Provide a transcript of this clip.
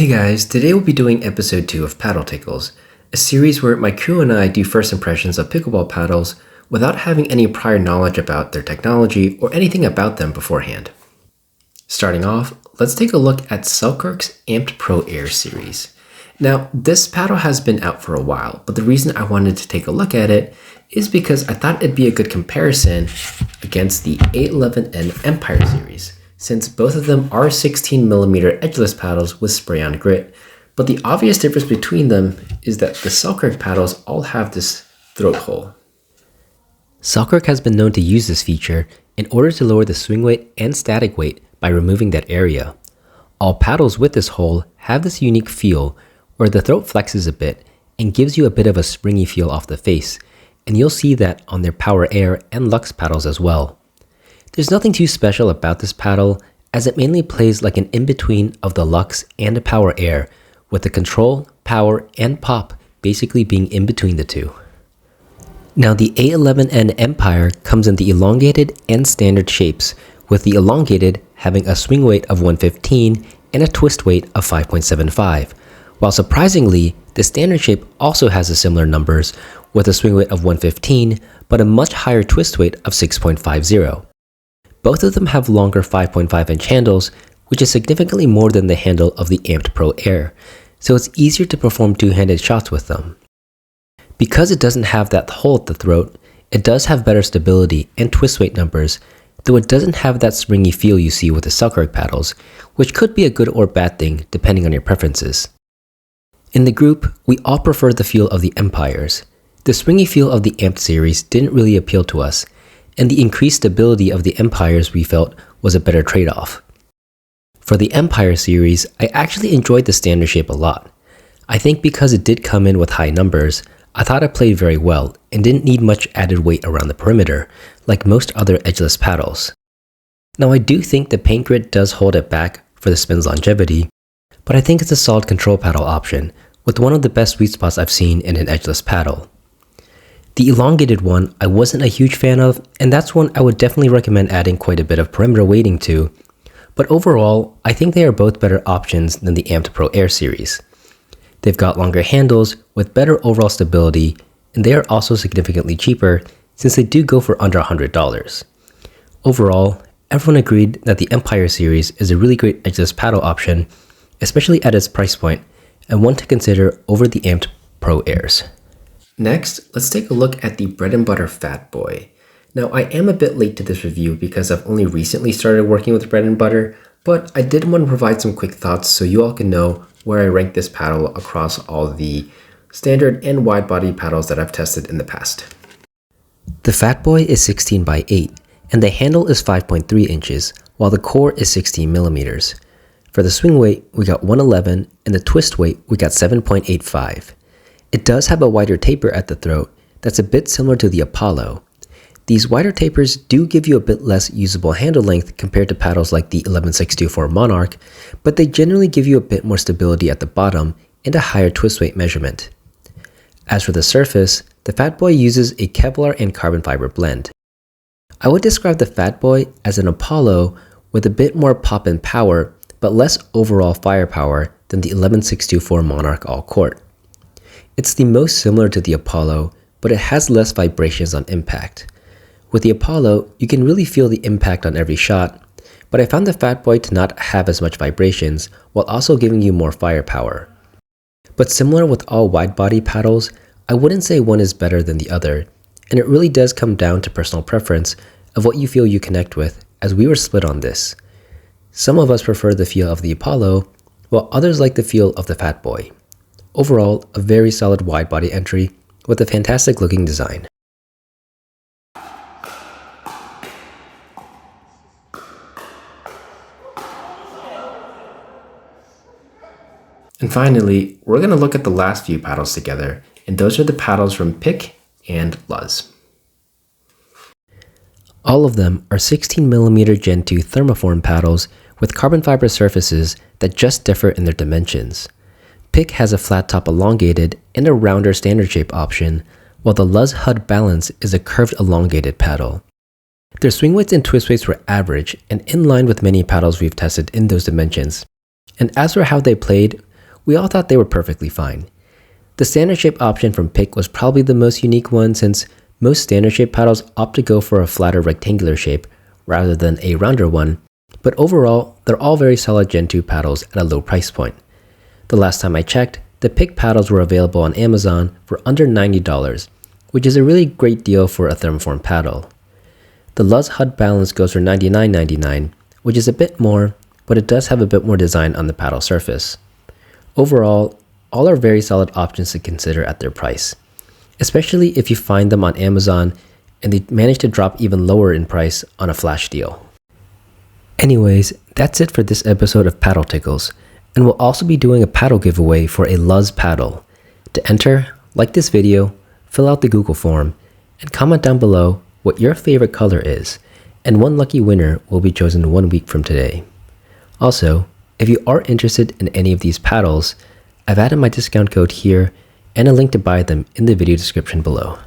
Hey guys, today we'll be doing episode 2 of Paddle Tickles, a series where my crew and I do first impressions of pickleball paddles without having any prior knowledge about their technology or anything about them beforehand. Starting off, let's take a look at Selkirk's Amped Pro Air series. Now, this paddle has been out for a while, but the reason I wanted to take a look at it is because I thought it'd be a good comparison against the A11N Empire series, since both of them are 16mm edgeless paddles with spray-on grit, but the obvious difference between them is that the Selkirk paddles all have this throat hole. Selkirk has been known to use this feature in order to lower the swing weight and static weight by removing that area. All paddles with this hole have this unique feel where the throat flexes a bit and gives you a bit of a springy feel off the face, and you'll see that on their Power Air and Luxe paddles as well. There's nothing too special about this paddle, as it mainly plays like an in-between of the Luxe and the Power Air, with the control, power, and pop basically being in between the two. Now the A11N Empire comes in the elongated and standard shapes, with the elongated having a swing weight of 115 and a twist weight of 5.75, while surprisingly, the standard shape also has the similar numbers with a swing weight of 115 but a much higher twist weight of 6.50. Both of them have longer 5.5-inch handles, which is significantly more than the handle of the Amped Pro Air, so it's easier to perform two-handed shots with them. Because it doesn't have that hole at the throat, it does have better stability and twist weight numbers, though it doesn't have that springy feel you see with the Selkirk paddles, which could be a good or bad thing depending on your preferences. In the group, we all prefer the feel of the Empires. The springy feel of the Amped series didn't really appeal to us, and the increased stability of the Empires we felt was a better trade-off. For the Empire series, I actually enjoyed the standard shape a lot. I think because it did come in with high numbers, I thought it played very well and didn't need much added weight around the perimeter, like most other edgeless paddles. Now I do think the paint grit does hold it back for the spin's longevity, but I think it's a solid control paddle option, with one of the best sweet spots I've seen in an edgeless paddle. The elongated one I wasn't a huge fan of, and that's one I would definitely recommend adding quite a bit of perimeter weighting to, but overall, I think they are both better options than the Amped Pro Air series. They've got longer handles with better overall stability, and they are also significantly cheaper since they do go for under $100. Overall, everyone agreed that the Empire series is a really great edgeless paddle option, especially at its price point, and one to consider over the Amped Pro Airs. Next, let's take a look at the bread and butter Fatboy. Now, I am a bit late to this review because I've only recently started working with bread and butter, but I did want to provide some quick thoughts so you all can know where I rank this paddle across all the standard and wide body paddles that I've tested in the past. The Fatboy is 16 by 8, and the handle is 5.3 inches, while the core is 16mm. For the swing weight, we got 111, and the twist weight, we got 7.85. It does have a wider taper at the throat that's a bit similar to the Apollo. These wider tapers do give you a bit less usable handle length compared to paddles like the 11624 Monarch, but they generally give you a bit more stability at the bottom and a higher twist weight measurement. As for the surface, the Fatboy uses a Kevlar and carbon fiber blend. I would describe the Fatboy as an Apollo with a bit more pop and power, but less overall firepower than the 11624 Monarch All Court. It's the most similar to the Apollo, but it has less vibrations on impact. With the Apollo, you can really feel the impact on every shot, but I found the Fatboy to not have as much vibrations while also giving you more firepower. But similar with all wide body paddles, I wouldn't say one is better than the other, and it really does come down to personal preference of what you feel you connect with, as we were split on this. Some of us prefer the feel of the Apollo, while others like the feel of the Fatboy. Overall, a very solid wide body entry with a fantastic looking design. And finally, we're going to look at the last few paddles together, and those are the paddles from Pick and Luz. All of them are 16mm Gen 2 thermoform paddles with carbon fiber surfaces that just differ in their dimensions. Pick has a flat top elongated and a rounder standard shape option, while the Luz HUD Balance is a curved elongated paddle. Their swing weights and twist weights were average and in line with many paddles we've tested in those dimensions. And as for how they played, We all thought they were perfectly fine. The standard shape option from Pick was probably the most unique one, since most standard shape paddles opt to go for a flatter rectangular shape rather than a rounder one, but overall, they're all very solid Gen 2 paddles at a low price point. The last time I checked, the Pick paddles were available on Amazon for under $90, which is a really great deal for a thermoform paddle. The Luz HUD balance goes for $99.99, which is a bit more, but it does have a bit more design on the paddle surface. Overall, all are very solid options to consider at their price, especially if you find them on Amazon and they manage to drop even lower in price on a flash deal. Anyways, that's it for this episode of Paddle Tickles, and we'll also be doing a paddle giveaway for a Luz paddle. To enter, like this video, fill out the Google form, and comment down below what your favorite color is, and one lucky winner will be chosen 1 week from today. Also, if you are interested in any of these paddles, I've added my discount code here and a link to buy them in the video description below.